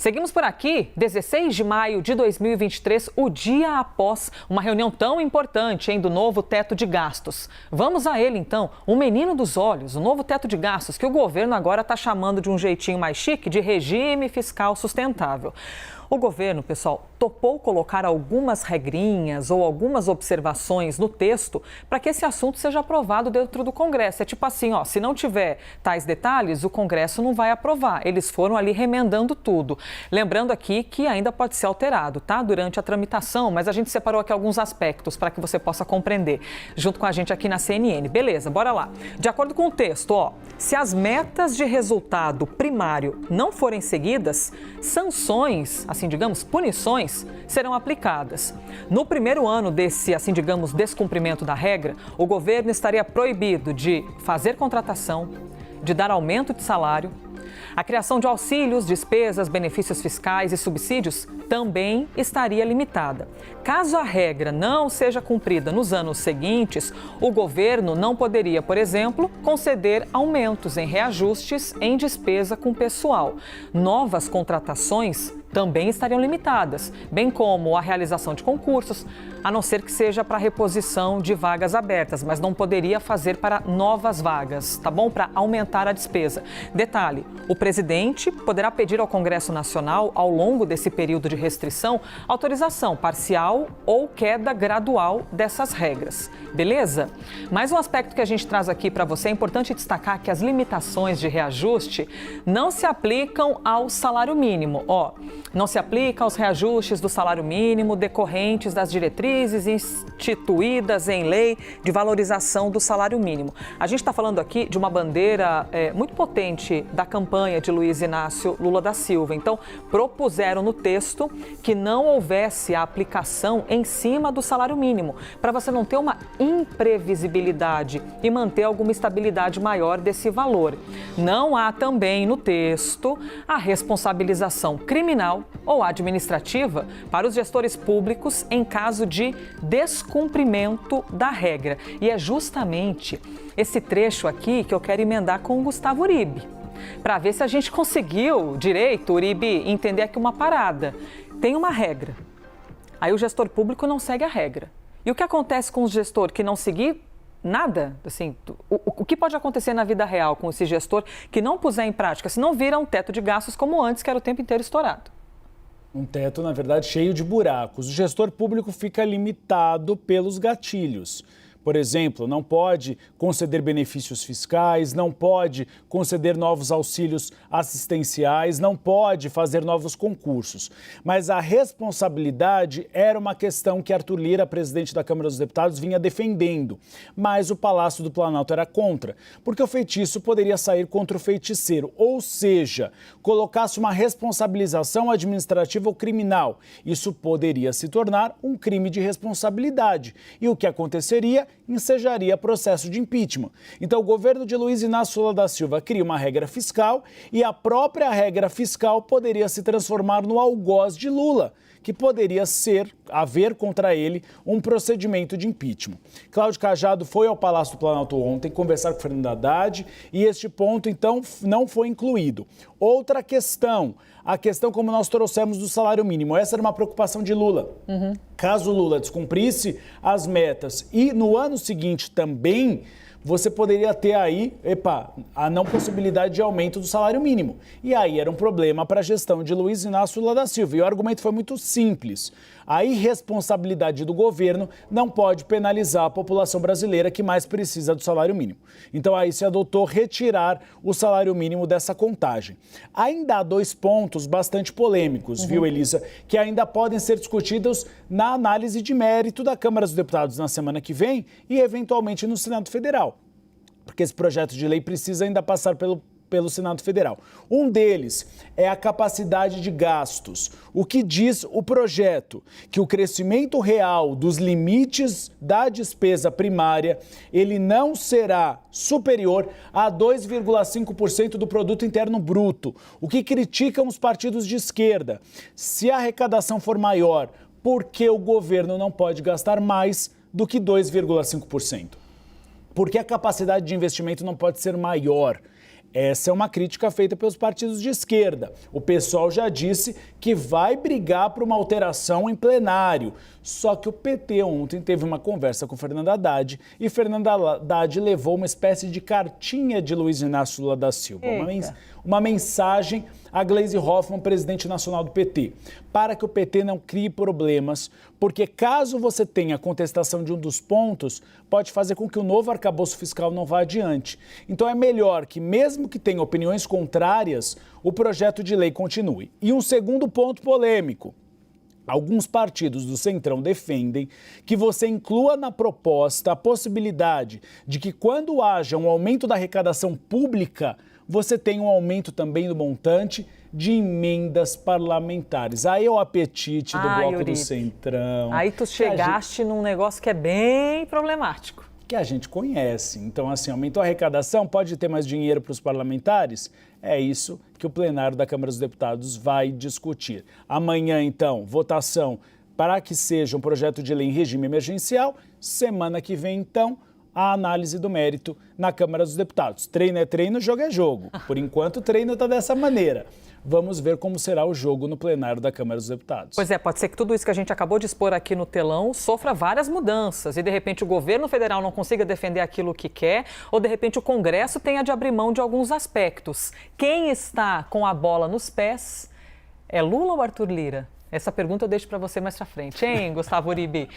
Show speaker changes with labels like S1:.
S1: Seguimos por aqui, 16 de maio de 2023, o dia após uma reunião tão importante, do novo teto de gastos. Vamos a ele, então, o menino dos olhos, o novo teto de gastos, que o governo agora está chamando de um jeitinho mais chique de regime fiscal sustentável. O governo, pessoal, topou colocar algumas regrinhas ou algumas observações no texto para que esse assunto seja aprovado dentro do Congresso. É tipo assim, se não tiver tais detalhes, o Congresso não vai aprovar. Eles foram ali remendando tudo. Lembrando aqui que ainda pode ser alterado, tá? Durante a tramitação, mas a gente separou aqui alguns aspectos para que você possa compreender, junto com a gente aqui na CNN. Beleza, bora lá. De acordo com o texto, se as metas de resultado primário não forem seguidas, sanções, assim digamos, punições serão aplicadas. No primeiro ano desse, assim digamos, descumprimento da regra, o governo estaria proibido de fazer contratação, de dar aumento de salário. A criação de auxílios, despesas, benefícios fiscais e subsídios também estaria limitada. Caso a regra não seja cumprida nos anos seguintes, o governo não poderia, por exemplo, conceder aumentos em reajustes em despesa com pessoal. Novas contratações também estariam limitadas, bem como a realização de concursos, a não ser que seja para reposição de vagas abertas, mas não poderia fazer para novas vagas, tá bom? Para aumentar a despesa. Detalhe, o presidente poderá pedir ao Congresso Nacional, ao longo desse período de restrição, autorização parcial ou queda gradual dessas regras, beleza? Mais um aspecto que a gente traz aqui para você, é importante destacar que as limitações de reajuste não se aplicam ao salário mínimo, não se aplica aos reajustes do salário mínimo decorrentes das diretrizes instituídas em lei de valorização do salário mínimo. A gente está falando aqui de uma bandeira muito potente da campanha de Luiz Inácio Lula da Silva. Então, propuseram no texto que não houvesse a aplicação em cima do salário mínimo, para você não ter uma imprevisibilidade e manter alguma estabilidade maior desse valor. Não há também no texto a responsabilização criminal ou administrativa para os gestores públicos em caso de descumprimento da regra. E é justamente esse trecho aqui que eu quero emendar com o Gustavo Uribe, para ver se a gente conseguiu direito, Uribe, entender aqui uma parada. Tem uma regra, aí o gestor público não segue a regra. E o que acontece com o gestor que não seguir? Nada, assim, o que pode acontecer na vida real com esse gestor que não puser em prática, se não vira um teto de gastos como antes, que era o tempo inteiro estourado?
S2: Um teto, na verdade, cheio de buracos. O gestor público fica limitado pelos gatilhos. Por exemplo, não pode conceder benefícios fiscais, não pode conceder novos auxílios assistenciais, não pode fazer novos concursos. Mas a responsabilidade era uma questão que Arthur Lira, presidente da Câmara dos Deputados, vinha defendendo. Mas o Palácio do Planalto era contra, porque o feitiço poderia sair contra o feiticeiro, ou seja, colocasse uma responsabilização administrativa ou criminal. Isso poderia se tornar um crime de responsabilidade. E o que aconteceria? Ensejaria processo de impeachment. Então, o governo de Luiz Inácio Lula da Silva cria uma regra fiscal e a própria regra fiscal poderia se transformar no algoz de Lula, que poderia haver contra ele um procedimento de impeachment. Cláudio Cajado foi ao Palácio do Planalto ontem conversar com Fernando Haddad e este ponto, então, não foi incluído. Outra questão, a questão como nós trouxemos do salário mínimo. Essa era uma preocupação de Lula. Caso Lula descumprisse as metas e no ano seguinte também, você poderia ter aí, a não possibilidade de aumento do salário mínimo. E aí era um problema para a gestão de Luiz Inácio Lula da Silva. E o argumento foi muito simples. A irresponsabilidade do governo não pode penalizar a população brasileira que mais precisa do salário mínimo. Então aí se adotou retirar o salário mínimo dessa contagem. Ainda há 2 pontos bastante polêmicos, viu, Elisa, que ainda podem ser discutidos na análise de mérito da Câmara dos Deputados na semana que vem e eventualmente no Senado Federal. Porque esse projeto de lei precisa ainda passar pelo Senado Federal. Um deles é a capacidade de gastos. O que diz o projeto? Que o crescimento real dos limites da despesa primária, ele não será superior a 2,5% do produto interno bruto. O que criticam os partidos de esquerda? Se a arrecadação for maior, por que o governo não pode gastar mais do que 2,5%? Porque a capacidade de investimento não pode ser maior. Essa é uma crítica feita pelos partidos de esquerda. O PSOL já disse que vai brigar por uma alteração em plenário. Só que o PT ontem teve uma conversa com Fernando Haddad e Fernando Haddad levou uma espécie de cartinha de Luiz Inácio Lula da Silva. Uma mensagem a Gleisi Hoffmann, presidente nacional do PT, para que o PT não crie problemas, porque caso você tenha contestação de um dos pontos, pode fazer com que o novo arcabouço fiscal não vá adiante. Então é melhor que, mesmo que tenha opiniões contrárias, o projeto de lei continue. E um segundo ponto polêmico. Alguns partidos do Centrão defendem que você inclua na proposta a possibilidade de que, quando haja um aumento da arrecadação pública, você tenha um aumento também do montante de emendas parlamentares. Aí é o apetite do bloco do Centrão.
S1: Aí tu chegaste num negócio que é bem problemático.
S2: Que a gente conhece. Então, assim, aumentou a arrecadação, pode ter mais dinheiro para os parlamentares? É isso que o plenário da Câmara dos Deputados vai discutir. Amanhã, então, votação para que seja um projeto de lei em regime emergencial. Semana que vem, então, a análise do mérito na Câmara dos Deputados. Treino é treino, jogo é jogo. Por enquanto, o treino está dessa maneira. Vamos ver como será o jogo no plenário da Câmara dos Deputados.
S1: Pois é, pode ser que tudo isso que a gente acabou de expor aqui no telão sofra várias mudanças e, de repente, o governo federal não consiga defender aquilo que quer ou, de repente, o Congresso tenha de abrir mão de alguns aspectos. Quem está com a bola nos pés é Lula ou Arthur Lira? Essa pergunta eu deixo para você mais para frente, hein, Gustavo Uribe?